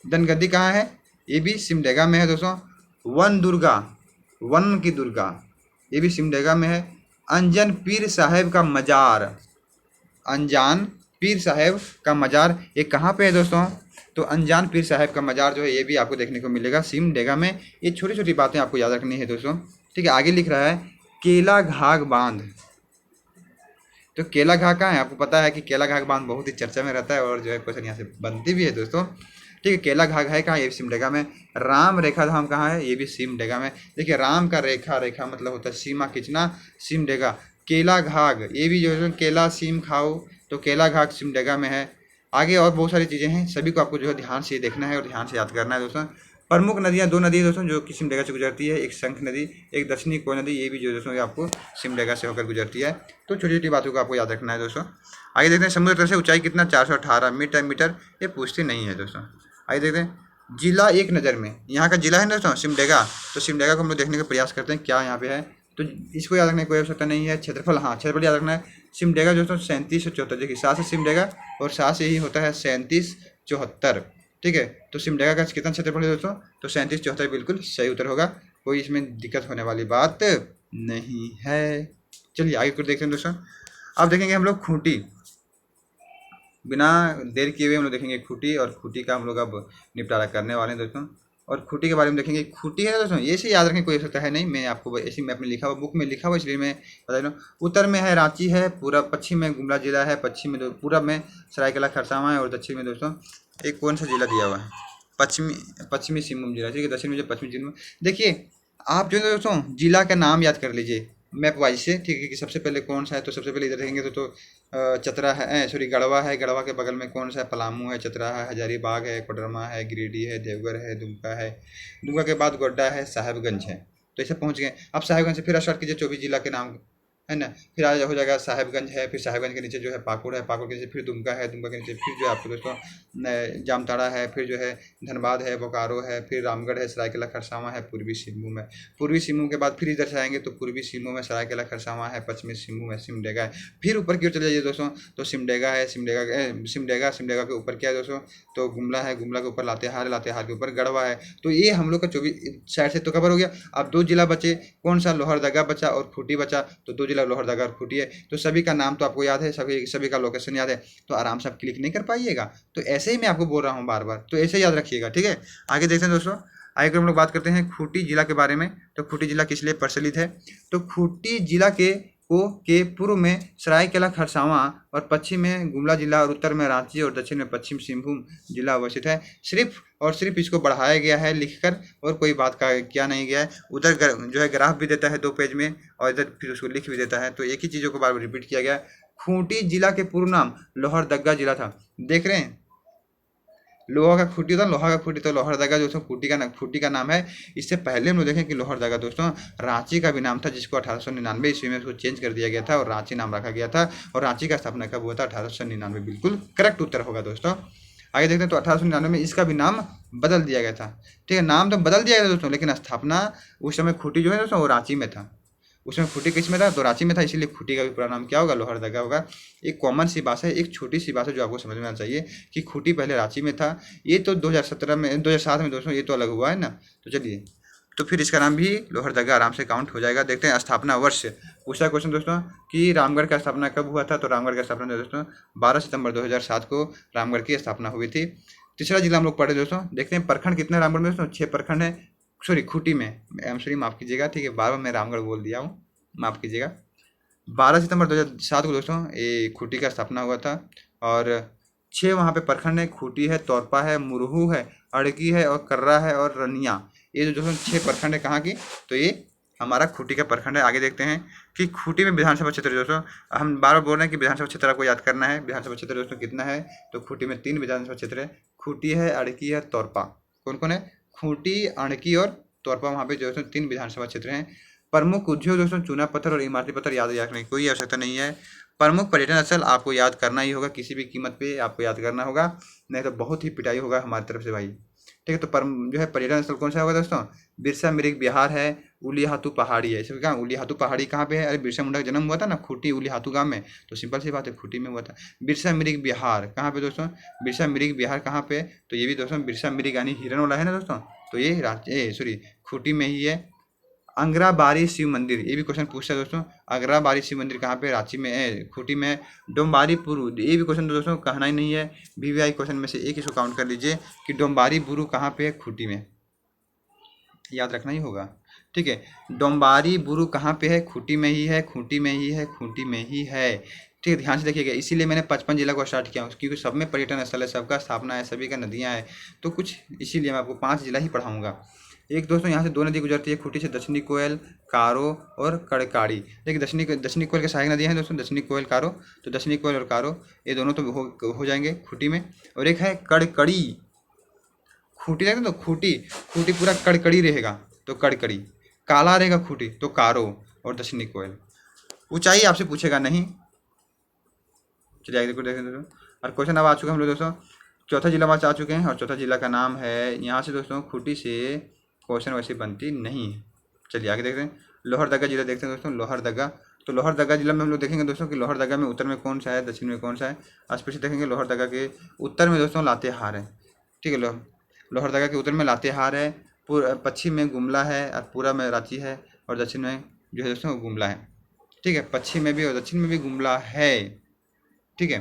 दनगद्दी कहाँ है? ये भी सिमडेगा में है दोस्तों। वन दुर्गा, वन की दुर्गा, ये भी सिमडेगा में है। अंजन पीर साहेब का मजार, अनजान पीर साहेब का मजार, ये कहाँ पे है दोस्तों? तो अनजान पीर साहब का मजार जो है ये भी आपको देखने को मिलेगा सिमडेगा में। ये छोटी छोटी बातें आपको याद रखनी है दोस्तों। ठीक है, आगे लिख रहा है केला घाघ बांध। तो केला घाघ कहाँ है? आपको पता है कि केला घाघ बांध बहुत ही चर्चा में रहता है और जो है क्वेश्चन यहाँ से बनती भी है दोस्तों। ठीक है, केला घाघ है कहाँ? ये भी सिमडेगा में। राम रेखा धाम कहाँ है? ये भी सिमडेगा में। देखिए, राम का रेखा, रेखा मतलब होता है सीमा खींचना, सिमडेगा। केला घाघ, ये भी जो है केला सीम खाओ, तो केला घाघ सिमडेगा में है। आगे और बहुत सारी चीज़ें हैं, सभी को आपको जो है ध्यान से देखना है और ध्यान से याद करना है दोस्तों। प्रमुख नदियाँ, 2 नदी दोस्तों जो कि सिमडेगा से गुजरती है, एक शंख नदी, एक दक्षिणी कोय नदी, ये भी जो दोस्तों ये आपको सिमडेगा से होकर गुजरती है। तो छोटी छोटी बातों को आपको याद रखना है दोस्तों। आगे देखते हैं समुद्र तल से ऊंचाई कितना? 418 मीटर। ये पूछती नहीं है दोस्तों। आगे देखते हैं जिला एक नज़र में, यहाँ का जिला है ना दोस्तों सिमडेगा। तो सिमडेगा को हम लोग देखने का प्रयास करते हैं क्या यहाँ पे है। तो इसको याद रखने की कोई आवश्यकता नहीं है। क्षेत्रफल, हाँ क्षेत्रफल याद रखना है। सिमडेगा दोस्तों 3774, देखिए 7 से सिमडेगा और 7 से ही होता है 3774। ठीक है, तो सिमडेगा का कितना क्षेत्रफल है दोस्तों? तो 3774 बिल्कुल सही उत्तर होगा, कोई इसमें दिक्कत होने वाली बात नहीं है। चलिए आगे कुछ देखते हैं दोस्तों। अब देखेंगे हम लोग खूंटी, बिना देर किए हुए हम लोग देखेंगे खूंटी, और खूंटी का हम लोग अब निपटारा करने वाले हैं दोस्तों। और खूंटी के बारे में देखेंगे। खूंटी है दोस्तों, ये से याद रखने की कोई आवश्यकता है नहीं, मैं आपको ऐसी मैप में लिखा हुआ, बुक में लिखा हुआ, इसलिए मैं बता रहा हूँ। उत्तर में है रांची है, पूरा पश्चिम में गुमला जिला है, पश्चिम में पूरब में सरायकेला खरसावां है और दक्षिण में दोस्तों एक कौन सा जिला दिया हुआ है? पश्चिमी सिंहभूम जिला। ठीक है, दक्षिण में जो पश्चिमी सिंहभूम। देखिए आप जो है दोस्तों जिला का नाम याद कर लीजिए मैप वाइज से। ठीक है, कि सबसे पहले कौन सा है, तो सबसे पहले इधर देखेंगे तो चतरा है, सॉरी गढ़वा है, गढ़वा के बगल में कौन सा है? पलामू है, चतरा है, हजारीबाग है, कोडरमा है, गिरिडीह है, देवघर है, दुमका है, दुमका के बाद गोड्डा है, साहेबगंज है। तो ऐसे पहुंच गए। अब साहेबगंज से फिर स्टार्ट कीजिए 24 जिला के नाम, है ना। फिर आज हो जाएगा साहेबगंज है, फिर साहेबगंज के नीचे जो है पाकुड़ है, पाकुड़ के नीचे फिर दुमका है, दुमका के नीचे फिर जो है आपको दोस्तों जामताड़ा है, फिर जो है धनबाद है, बोकारो है, फिर रामगढ़ है, सरायकेला खरसावां है, पूर्वी सिंहभूम है। पूर्वी सिंहभूम के बाद फिर इधर से आएंगे तो पूर्वी सिंहभूम है, सरायकेला खरसावां है, पश्चिमी सिंहभूम है, सिमडेगा है। फिर ऊपर की ओर चले जाइए दोस्तों तो सिमडेगा है, सिमडेगा के ऊपर क्या है दोस्तों? तो गुमला है, गुमला के ऊपर लातेहार है, लातेहार के ऊपर गढ़वा है। तो ये हम लोग का 24 साइड से तो कवर हो गया। अब 2 जिला बचे, कौन सा? लोहरदगा बचा और खूंटी बचा। तो 2 जिला लोहरदगा और खूंटी है। तो सभी का नाम तो आपको याद है, सभी का लोकेशन याद है, तो आराम से आप क्लिक नहीं कर पाइएगा। तो ऐसे ही मैं आपको बोल रहा हूँ बार बार, तो ऐसे याद रखिएगा। ठीक है, आगे देखते हैं दोस्तों। आगे हम लोग बात करते हैं खूंटी जिला के बारे में। तो खूंटी जिला किस लिए प्रचलित है? तो खूंटी जिला के पूर्व में सरायकेला खरसावां और पश्चिम में गुमला जिला और उत्तर में रांची और दक्षिण में पश्चिम सिंहभूम जिला अवस्थित है। सिर्फ इसको बढ़ाया गया है लिखकर, और कोई बात का क्या नहीं गया है। उधर जो है ग्राफ भी देता है 2 पेज में और इधर फिर उसको लिख भी देता है। तो एक ही चीज़ों को बार बार रिपीट किया गया है। खूंटी जिला के पूर्व नाम लोहरदगा जिला था। देख रहे हैं, लोहा का खूंटी होता है, लोहा का खूंटी, तो लोहरदगा दोस्तों खूंटी का नाम है। इससे पहले हम लोग देखें कि लोहरदगा दोस्तों रांची का भी नाम था, जिसको 1899 ईस्वी में उसको चेंज कर दिया गया था और रांची नाम रखा गया था। और रांची का स्थापना कब हुआ था? 1899। बिल्कुल करेक्ट उत्तर होगा दोस्तों। आगे देखते हैं, तो 1899 में इसका भी नाम बदल दिया गया था। ठीक है, नाम तो बदल दिया गया दोस्तों, लेकिन स्थापना उस समय खूंटी जो है दोस्तों वो रांची में था। उसमें खूंटी किस में था? तो रांची में था, इसीलिए खूंटी का भी पूरा नाम क्या होगा? लोहरदगा होगा। एक कॉमन सी बात है, एक छोटी सी बात है जो आपको समझ में आना चाहिए कि खूंटी पहले रांची में था। ये तो 2017 में 2007 में दोस्तों ये तो अलग हुआ है ना। तो चलिए, तो फिर इसका नाम भी लोहरदगा आराम से काउंट हो जाएगा। देखते हैं स्थापना वर्ष। पूछा क्वेश्चन दोस्तों कि रामगढ़ का स्थापना कब हुआ था? तो रामगढ़ का स्थापना दोस्तों 12 सितंबर 2007 को रामगढ़ की स्थापना हुई थी। तीसरा जिला हम लोग पढ़े दोस्तों। देखते हैं प्रखंड कितने हैं रामगढ़ में दोस्तों? 6 प्रखंड है। सॉरी, खूंटी में, सॉरी माफ़ कीजिएगा। ठीक है, बार बार मैं रामगढ़ बोल दिया हूँ, माफ़ कीजिएगा। 12 सितंबर 2007 को दोस्तों ये खूंटी का स्थापना हुआ था। और 6 वहाँ पे प्रखंड है। खूंटी है, तोरपा है, मुरहू है, अड़की है और कर्रा है और रनिया। ये जो दोस्तों 6 प्रखंड है कहाँ की? तो ये हमारा खूंटी का प्रखंड है। आगे देखते हैं कि खूंटी में विधानसभा क्षेत्र दोस्तों, हम बार बार बोल रहे हैं कि विधानसभा क्षेत्र आपको याद करना है। विधानसभा क्षेत्र दोस्तों कितना है? तो खूंटी में 3 विधानसभा क्षेत्र है। खूंटी है, अड़की है, तोरपा। कौन कौन है? खूंटी, अड़की और तोरपा, वहाँ पे जो दोस्तों 3 विधानसभा क्षेत्र हैं। प्रमुख उद्योग दोस्तों चूना पत्थर और इमारती पत्थर याद रखने की कोई आवश्यकता नहीं है। प्रमुख पर्यटन स्थल आपको याद करना ही होगा, किसी भी कीमत पे आपको याद करना होगा, नहीं तो बहुत ही पिटाई होगा हमारी तरफ से भाई। ठीक है, तो जो है पर्यटन स्थल कौन सा होगा दोस्तों? बिरसा मृग विहार है, उलिहातू पहाड़ी है। इसमें कहाँ उलिहातू पहाड़ी कहाँ पे है? अरे बिरसा मुंडा का जन्म हुआ था ना खूंटी उलिहातू गांव में, तो सिंपल सी बात है खूंटी में हुआ था। बिरसा मृग विहार कहाँ पे दोस्तों? बिरसा मृग विहार कहाँ पे? तो ये भी दोस्तों बिरसा मृग यानी हिरन वाला है ना दोस्तों, तो ये सॉरी खूंटी में ही है। अंगराबारी शिव मंदिर, ये भी क्वेश्चन पूछता है दोस्तों। अंगराबारी शिव मंदिर कहाँ पे? रांची में है, खूंटी में है। डोम्बारी बुरु, ये भी क्वेश्चन दोस्तों कहना ही नहीं है, वीवीआई क्वेश्चन में से एक इसको काउंट कर लीजिए कि डोम्बारी बुरु कहाँ पे है? खूंटी में, याद रखना ही होगा। ठीक है, डोम्बारी बुरु कहाँ पे है? खूंटी में ही है, खूंटी में ही है, खूंटी में ही है। ठीक है, ध्यान से देखिएगा, इसीलिए मैंने 55 जिला को स्टार्ट किया क्योंकि सब में पर्यटन स्थल है, सबका स्थापना है, सभी का नदियाँ हैं, तो कुछ इसीलिए मैं आपको 5 जिला ही पढ़ाऊँगा। एक दोस्तों यहाँ से 2 नदी गुजरती है खूंटी से, दक्षिणी कोयल, कारो और कड़काड़ी। देखिए दक्षिणी कोयल के सहायक नदियाँ हैं दोस्तों, दक्षिणी कोयल, कारो। तो दक्षिणी कोयल और कारो ये दोनों तो हो जाएंगे खूंटी में। और एक है कड़कड़ी। खूंटी रहेगा तो खूंटी, खूंटी पूरा कड़कड़ी रहेगा तो कड़कड़ी, काला रहेगा खूंटी तो कारो और दक्षिणी कोयल। ऊंचाई आपसे पूछेगा नहीं। चलिए आगे देखें दोस्तों, और क्वेश्चन अब आ चुका हम लोग दोस्तों, चौथा जिला में आ चुके हैं और चौथा जिला का नाम है, यहाँ से दोस्तों खूंटी से क्वेश्चन वैसे बनती नहीं है। चलिए आगे देखते हैं, लोहरदगा जिला देखते हैं दोस्तों। लोहरदगा, तो लोहरदगा जिला में हम लोग देखेंगे दोस्तों कि लोहरदगा में उत्तर में कौन सा है, दक्षिण में कौन सा है। स्पेशली देखेंगे लोहरदगा के उत्तर में दोस्तों लातेहार है। ठीक है, लोहरदगा के उत्तर में लातेहार है, पश्चिम में गुमला है और पूर्व में रांची है और दक्षिण में जो है दोस्तों गुमला है। ठीक है, पश्चिम में भी और दक्षिण में भी गुमला है। ठीक है,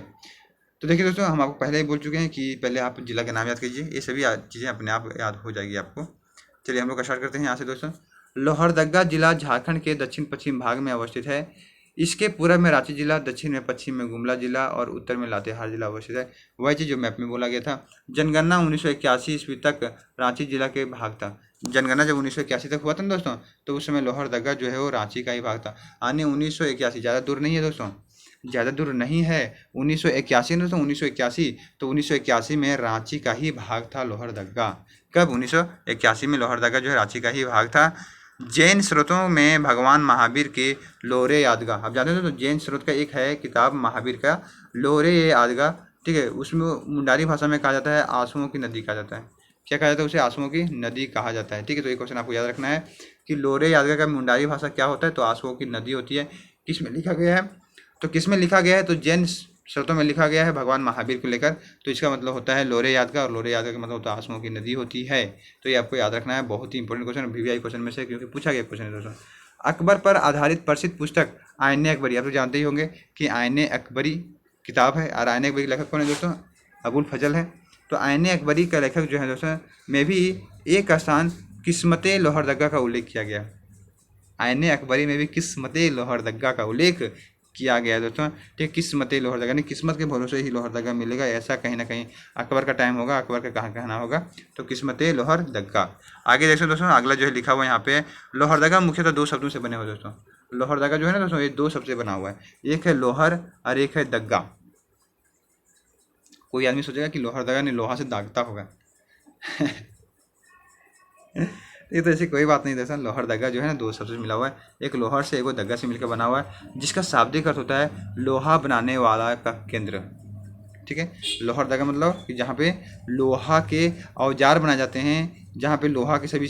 तो देखिए दोस्तों हम आपको पहले ही बोल चुके हैं कि पहले आप जिला के नाम याद कीजिए, ये सभी चीज़ें अपने आप याद हो जाएगी आपको। चलिए हम लोग स्टार्ट करते हैं यहाँ से दोस्तों। लोहरदगा जिला झारखंड के दक्षिण पश्चिम भाग में अवस्थित है। इसके पूर्व में रांची जिला, दक्षिण में पश्चिम में गुमला जिला और उत्तर में लातेहार जिला अवस्थित है। वही चीज़ जो मैप में बोला गया था। जनगणना 1981 ईस्वी तक रांची जिला के भाग था। जनगणना जब 1981 तक हुआ था ना दोस्तों, तो उस समय लोहरदगा जो है वो रांची का ही भाग था। आने 1981, ज़्यादा दूर नहीं है दोस्तों, ज़्यादा दूर नहीं है। 1981 में दोस्तों 1981, तो 1981 में रांची का ही भाग था लोहरदगा। कब? 1981 में लोहरदगा जो है रांची का ही भाग था। जैन स्रोतों में भगवान महावीर के लोरे यादगा, आप जानते हो तो जैन स्रोत का एक है किताब महावीर का लोरे यादगा। ठीक है, उसमें मुंडारी भाषा में कहा जाता है आंसुओं की नदी कहा जाता है। क्या कहा जाता है उसे? आंसुओं की नदी कहा जाता है। ठीक है, तो ये क्वेश्चन आपको याद रखना है कि लोरे यादगा का मुंडारी भाषा क्या होता है, तो आंसुओं की नदी होती है। किस में लिखा गया है? तो किस में लिखा गया है? तो जैन शर्तों में लिखा गया है भगवान महावीर को लेकर, तो इसका मतलब होता है लोरे यादगार, और लोरे यादगार का मतलब होता है आंसुओं की नदी होती है। तो ये आपको याद रखना है, बहुत ही इंपॉर्टेंट क्वेश्चन, वीवीआई क्वेश्चन में से, क्योंकि पूछा गया क्वेश्चन है दोस्तों। अकबर पर आधारित प्रसिद्ध पुस्तक आईने अकबरी, आप तो जानते ही होंगे कि आईने अकबरी किताब है, और आईने अकबरी के लेखक कौन है दोस्तों? अबुल फजल है। तो आईने अकबरी का लेखक जो है दोस्तों में भी एक स्थान किस्मते लोहरदगा का उल्लेख किया गया। आईने अकबरी में भी किस्मते लोहरदगा का उल्लेख किया गया दोस्तों। ठीक, किस्मते लोहरदगा, यानी किस्मत के भरोसे ही लोहरदगा मिलेगा, ऐसा कहीं ना कहीं अकबर का टाइम होगा, अकबर का कहाँ कहना होगा, तो किस्मते लोहरदगा। आगे देखो दोस्तों, अगला जो है लिखा हुआ है यहाँ पे, लोहरदगा मुख्यतः 2 शब्दों से बने हुए दोस्तों। लोहरदगा जो है ना दोस्तों, ये 2 शब्द से बना हुआ है, एक है लोहर और एक है दग्गा। कोई आदमी सोचेगा कि लोहरदगा ने लोहा से दागता होगा। ये तो ऐसी कोई बात नहीं। दरअसल लोहरदगा जो है ना दो शब्द से मिला हुआ है, एक लोहर से एक दग्गा से मिलकर बना हुआ है, जिसका शाब्दिक अर्थ होता है लोहा बनाने वाला का केंद्र। ठीक है, लोहरदगा मतलब कि जहाँ पे लोहा के औजार बनाए जाते हैं, जहाँ पे लोहा के सभी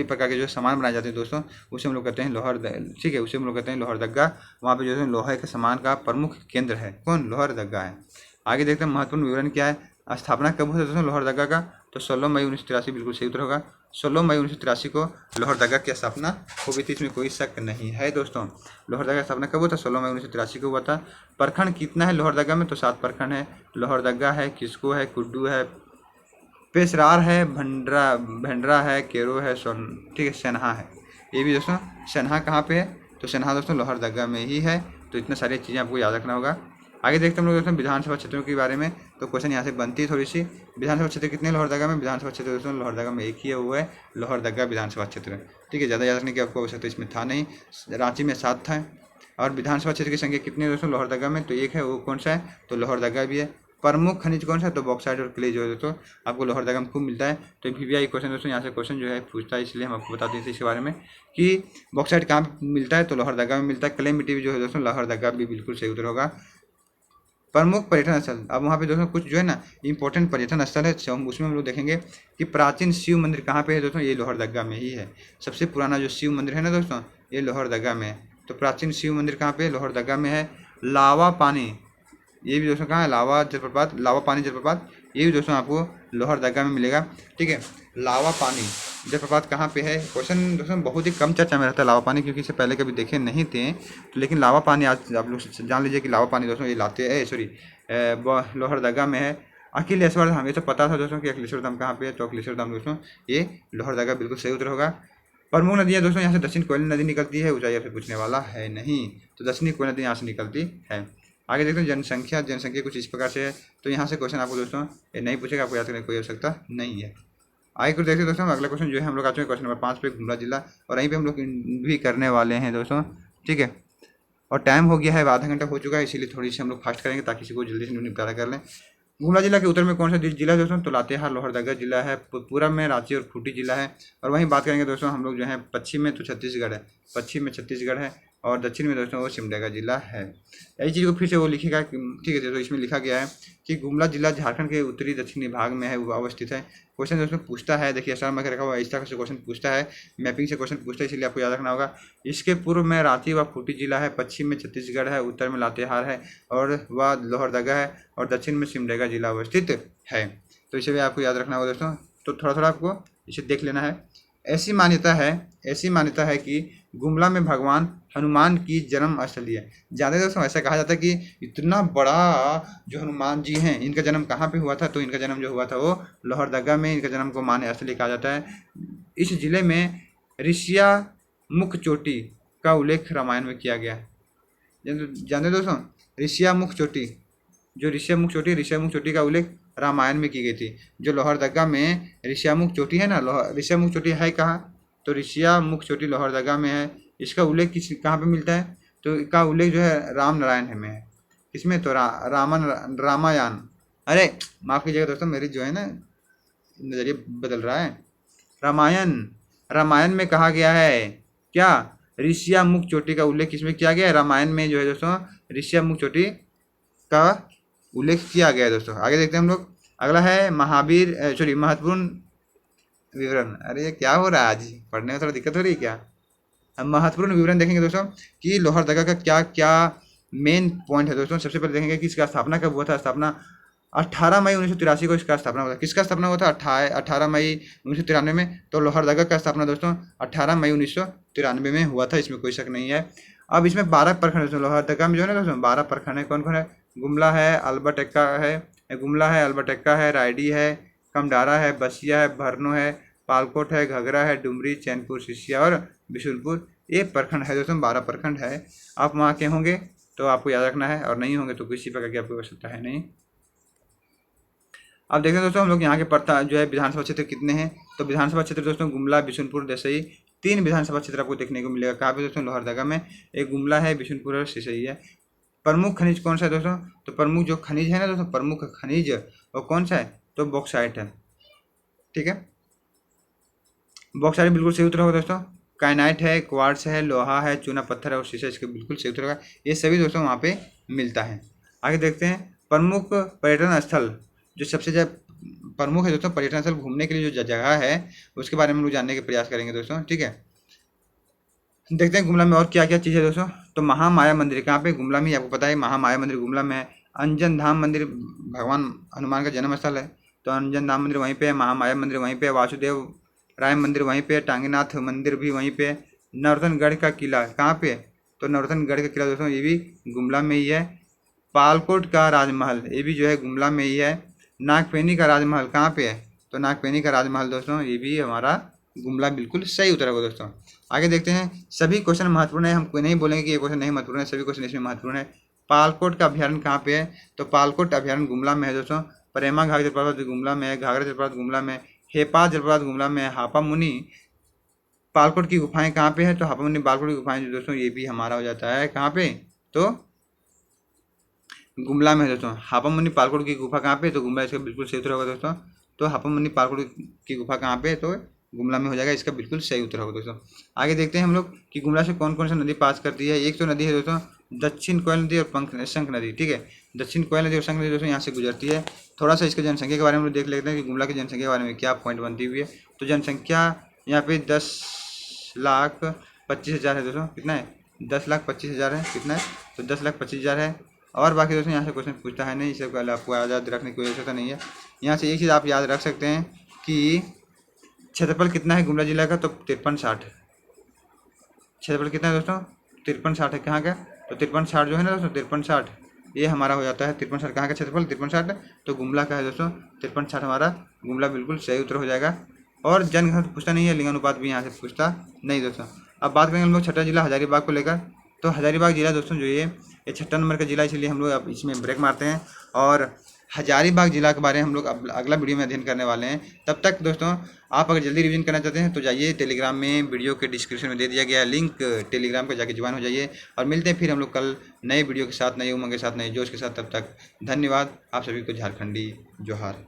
प्रकार के जो सामान बनाए जाते हैं दोस्तों, उसे हम लोग कहते हैं लोहर। ठीक है, उसे हम लोग कहते हैं लोहरदगा। वहाँ पे जो है लोहे के सामान का प्रमुख केंद्र है कौन, लोहरदगा है। आगे देखते हैं महत्वपूर्ण विवरण क्या है। स्थापना कब हुआ दोस्तों लोहरदगा का, तो 16 मई 1983 बिल्कुल सही उत्तर होगा। 16 मई 1983 को लोहरदगा की स्थापना हुई थी, इसमें कोई शक नहीं है दोस्तों। लोहरदगा की स्थापना कब हुआ था, 16 मई 1983 को हुआ था। प्रखंड कितना है लोहरदगा में, तो 7 प्रखंड है। लोहरदगा है, किस्को है, कुड्डू है, पेशरार है, भंडरा है, केरो है, सोन, ठीक है, सनहा है। ये भी दोस्तों सनहा कहाँ पे है, तो सनहा दोस्तों लोहरदगा में ही है। तो इतनी सारी चीज़ें आपको याद रखना होगा। आगे देखते हैं हम लोग दोस्तों विधानसभा क्षेत्रों के बारे में। तो क्वेश्चन यहाँ से बनती है थोड़ी सी। विधानसभा क्षेत्र कितने लोहरदगा में, विधानसभा क्षेत्र दोस्तों लोहरदगा में एक ही है, वो है लोहरदगा विधानसभा क्षेत्र। ठीक है, ज़्यादा याद रखने की आपको आवश्यकता इसमें था नहीं। रांची में 7 था। और विधानसभा क्षेत्र की संख्या कितनी है दोस्तों लोहरदगा में, तो एक है, वो कौन सा है, तो लोहरदगा भी है। प्रमुख खनिज कौन सा है, तो बॉक्साइट और क्ले जो है दोस्तों आपको लोहरदगा में खूब मिलता है। तो VVI क्वेश्चन दोस्तों यहाँ से क्वेश्चन जो है पूछता है, इसलिए हम आपको बता देते हैं इसके बारे में कि बॉक्साइट कहाँ पे मिलता है, तो लोहरदगा में मिलता है। क्ले मिट्टी भी जो है दोस्तों लोहरदगा भी बिल्कुल सही उत्तर होगा। प्रमुख पर्यटन स्थल, अब वहाँ पे दोस्तों कुछ जो है ना इंपॉर्टेंट पर्यटन स्थल है, उसमें हम लोग देखेंगे कि प्राचीन शिव मंदिर कहाँ पे है दोस्तों, ये लोहरदगा में ही है। सबसे पुराना जो शिव मंदिर है ना दोस्तों, ये लोहरदगा में है। तो प्राचीन शिव मंदिर कहाँ पे, लोहरदगा में है। लावा पानी, ये भी दोस्तों कहाँ है, लावा जलप्रपात, लावा पानी जलप्रपात, ये भी दोस्तों आपको लोहरदगा में मिलेगा। ठीक है, लावा पानी जलप्रपात कहाँ पे है, क्वेश्चन दोस्तों बहुत ही कम चर्चा में रहता है लावा पानी, क्योंकि इसे पहले कभी देखे नहीं थे। तो लेकिन लावा पानी आज आप लोग जान लीजिए कि लावा पानी दोस्तों ये लाते हैं, सॉरी लोहरदगा में है। अखिलेश्वर धाम, ये तो पता था दोस्तों कि अखिलेश्वर धाम कहाँ पे है, तो अखिलेश्वर धाम दोस्तों ये लोहरदगा बिल्कुल सही उत्तर होगा। प्रमुख नदियाँ दोस्तों यहाँ से दक्षिण कोयली नदी निकलती है, ऊंचाई आपसे पूछने वाला है नहीं, तो दक्षिणी कोयली नदी यहाँ से निकलती है। आगे देखते हैं जनसंख्या कुछ इस प्रकार से है। तो यहाँ से क्वेश्चन आपको दोस्तों ये नहीं पूछेगा, आपको याद करने की कोई आवश्यकता नहीं है। आगे कुछ देखते हैं दोस्तों, अगला क्वेश्चन जो है हम लोग आ चुके हैं क्वेश्चन नंबर 5 पे, गुमला जिला, और यहीं पे हम लोग भी करने वाले हैं दोस्तों। ठीक है, और टाइम हो गया है, आधा घंटा हो चुका है, इसीलिए थोड़ी सी हम लोग फास्ट करेंगे ताकि इसी को जल्दी से निपटारा कर लें। गुमला जिला के उत्तर में कौन सा जिला है दोस्तों, तो लातेहार लोहरदगा जिला है। पूरब में रांची और खूंटी जिला है। और वहीं बात करेंगे दोस्तों हम लोग जो है पश्चिम में, तो छत्तीसगढ़ है, पश्चिम में छत्तीसगढ़ है, और दक्षिण में दोस्तों वो सिमडेगा जिला है। यही चीज़ को फिर से वो लिखेगा, ठीक है, तो इसमें लिखा गया है कि गुमला जिला झारखंड के उत्तरी दक्षिणी भाग में है, वो अवस्थित है। क्वेश्चन दोस्तों पूछता है, देखिए स्टार मार्क रखा हुआ है, इस तरह से क्वेश्चन पूछता है, मैपिंग से क्वेश्चन पूछता है, इसलिए आपको याद रखना होगा। इसके पूर्व में रांची व खूंटी जिला है, पश्चिम में छत्तीसगढ़ है, उत्तर में लातेहार है, और वह लोहरदगा है, और दक्षिण में सिमडेगा जिला अवस्थित है। तो इसे भी आपको याद रखना होगा दोस्तों। तो थोड़ा थोड़ा आपको इसे देख लेना है। ऐसी मान्यता है कि गुमला में भगवान हनुमान की जन्म स्थली है। जानते दोस्तों, ऐसा कहा जाता है कि इतना बड़ा जो हनुमान जी हैं, इनका जन्म कहाँ पे हुआ था, तो इनका जन्म जो हुआ था वो लोहरदगा में, इनका जन्म को मान्य स्थली कहा जाता है। इस जिले में ऋषिया मुख चोटी का उल्लेख रामायण में किया गया है। जानते दोस्तों, ऋषिया मुख चोटी का उल्लेख रामायण में की गई थी। जो लोहरदगा में ऋषियामुख चोटी है ना, ऋषियामुख चोटी है कहाँ, तो ऋषियामुख चोटी लोहरदगा में है। इसका उल्लेख कहाँ पे मिलता है, तो इसका उल्लेख जो है राम नारायण में है। इसमें तो रामायण, अरे माफ़ कीजिएगा दोस्तों, मेरी जो है ना नज़रिया बदल रहा है। रामायण में कहा गया है क्या, ऋषियामुख चोटी का उल्लेख किसमें किया गया है, रामायण में जो है दोस्तों ऋषियामुख चोटी का उल्लेख किया गया है दोस्तों। आगे देखते हैं हम लोग, अगला है महत्वपूर्ण विवरण। अरे ये क्या हो रहा है, आज पढ़ने में थोड़ा दिक्कत हो रही है क्या। हम महत्वपूर्ण विवरण देखेंगे दोस्तों कि लोहरदगा का क्या क्या मेन पॉइंट है दोस्तों। सबसे पहले देखेंगे कि इसका स्थापना कब हुआ था। स्थापना 18 मई 1983 को इसका स्थापना हुआ था। किसका स्थापना हुआ था, 18 मई 1993 में। तो लोहरदगा का स्थापना दोस्तों 18 मई 1993 में हुआ था, इसमें कोई शक नहीं है। अब इसमें 12 प्रखंड दोस्तों, लोहरदगा में जो है ना दोस्तों 12 प्रखंड है। कौन कौन है, गुमला है, अल्बरटेक्का है, रायडी है, कमडारा है, बसिया है, भरनो है, पालकोट है, घगरा है, डुमरी, चैनपुर, सिसिया और बिशुनपुर। ये प्रखंड है दोस्तों, 12 प्रखंड है। आप वहाँ के होंगे तो आपको याद रखना है, और नहीं होंगे तो किसी प्रकार की आपको आवश्यकता है नहीं। अब देखते हैं दोस्तों हम लोग यहाँ के जो है विधानसभा क्षेत्र कितने हैं। तो विधानसभा क्षेत्र दोस्तों गुमला, बिशुनपुर, दसई, 3 विधानसभा क्षेत्र आपको देखने को मिलेगा। कहाँ पे दोस्तों, लोहरदगा में। एक गुमला है, बिशुनपुर और सिसई है। प्रमुख खनिज कौन सा है दोस्तों? तो प्रमुख जो खनिज है ना दोस्तों, प्रमुख खनिज वो कौन सा है? तो बॉक्साइट है। ठीक है, बॉक्साइट बिल्कुल सही उत्तर होगा दोस्तों। काइनाइट है, क्वार्ट्स है, लोहा है, चूना पत्थर है और शीशा इसके बिल्कुल सही उत्तर होगा। ये सभी दोस्तों वहाँ पे मिलता है। आगे देखते हैं प्रमुख पर्यटन स्थल, जो सबसे ज़्यादा प्रमुख है दोस्तों पर्यटन स्थल, घूमने के लिए जो जगह है उसके बारे में हम लोग जानने के प्रयास करेंगे दोस्तों। ठीक है, देखते हैं गुमला में और क्या क्या चीज़ है दोस्तों। तो महामाया मंदिर कहाँ पे? गुमला में, आपको पता है महामाया मंदिर गुमला में है। अंजन धाम मंदिर भगवान हनुमान का जन्म स्थल है, तो अंजन धाम मंदिर वहीं पे है। महामाया मंदिर वहीं पे है। वासुदेव राय मंदिर वहीं पे है। टांगीनाथ मंदिर भी वहीं पे है। नौरतनगढ़ का किला कहाँ पे है? तो नौरतनगढ़ का किला दोस्तों ये भी गुमला में ही है। पालकोट का राजमहल ये भी जो है गुमला में ही है। नागफेनी का राजमहल कहाँ पे है? तो नागफेनी का राजमहल दोस्तों ये भी हमारा गुमला बिल्कुल सही उत्तर होगा दोस्तों। आगे देखते हैं, सभी क्वेश्चन महत्वपूर्ण है, हम कोई नहीं बोलेंगे कि ये क्वेश्चन नहीं महत्वपूर्ण है, सभी क्वेश्चन इसमें महत्वपूर्ण है। पालकोट का अभ्यारण्य कहाँ पे है? तो पालकोट अभ्यारण्य गुमला में है दोस्तों। प्रेमा घाघरा जलप्रपात गुमला में है। घाघरा जलप्रपात गुमला में, हेपा जलप्रपात गुमला में, हापा मुनि पालकोट की गुफाएं कहाँ पे है? तो हापा मुनि पालकोट की गुफाएं जो दोस्तों ये भी हमारा हो जाता है कहाँ पे? तो गुमला में है दोस्तों। हापा मुनि पालकोट की गुफा कहाँ पे? तो गुमला इसका बिल्कुल सही उत्तर होगा दोस्तों। तो हापा मुनि पालकोट की गुफा कहाँ पे? तो गुमला में हो जाएगा, इसका बिल्कुल सही उत्तर होगा दोस्तों। आगे देखते हैं हम लोग कि गुमला से कौन कौन सा नदी पास करती है। एक तो नदी है दोस्तों दक्षिण कोयल नदी और शंख नदी। ठीक है, दक्षिण कोयल नदी और शंख नदी दोस्तों यहाँ से गुजरती है। थोड़ा सा इसके जनसंख्या के बारे में देख लेते हैं कि गुमला की जनसंख्या के बारे में क्या पॉइंट बनती हुई है। तो जनसंख्या यहाँ पे 10,25,000 है दोस्तों। कितना है? 10,25,000 है। कितना है? तो 10,25,000 है। और बाकी दोस्तों यहाँ से क्वेश्चन पूछता है नहीं, इसे आपको याद रखने की कोई आवश्यकता नहीं है। यहाँ से एक चीज़ आप याद रख सकते हैं कि क्षेत्रफल कितना है गुमला जिला का? तो 5360। क्षेत्रफल कितना है दोस्तों? 5360 है। कहाँ का? तो 5360 जो है ना दोस्तों 5360 ये हमारा हो जाता है। 5360 कहाँ का क्षेत्रफल? 5360 तो गुमला का है दोस्तों 5360 हमारा गुमला बिल्कुल सही उत्तर हो जाएगा। और जनघनत्व तो पूछता नहीं है, लिंगानुपात भी यहाँ से पूछता नहीं दोस्तों। अब बात करेंगे हम लोग छठा जिला हजारीबाग को लेकर। तो हजारीबाग जिला दोस्तों जो ये 6 नंबर का जिला, इसलिए हम लोग अब इसमें ब्रेक मारते हैं और हजारीबाग जिला के बारे में हम लोग अब अगला वीडियो में अध्ययन करने वाले हैं। तब तक दोस्तों आप अगर जल्दी रिवीजन करना चाहते हैं तो जाइए टेलीग्राम में, वीडियो के डिस्क्रिप्शन में दे दिया गया लिंक, टेलीग्राम पर जाके ज्वाइन हो जाइए। और मिलते हैं फिर हम लोग कल नए वीडियो के साथ, नई उमंग के साथ, नए जोश के साथ। तब तक धन्यवाद। आप सभी को झारखंडी जोहार।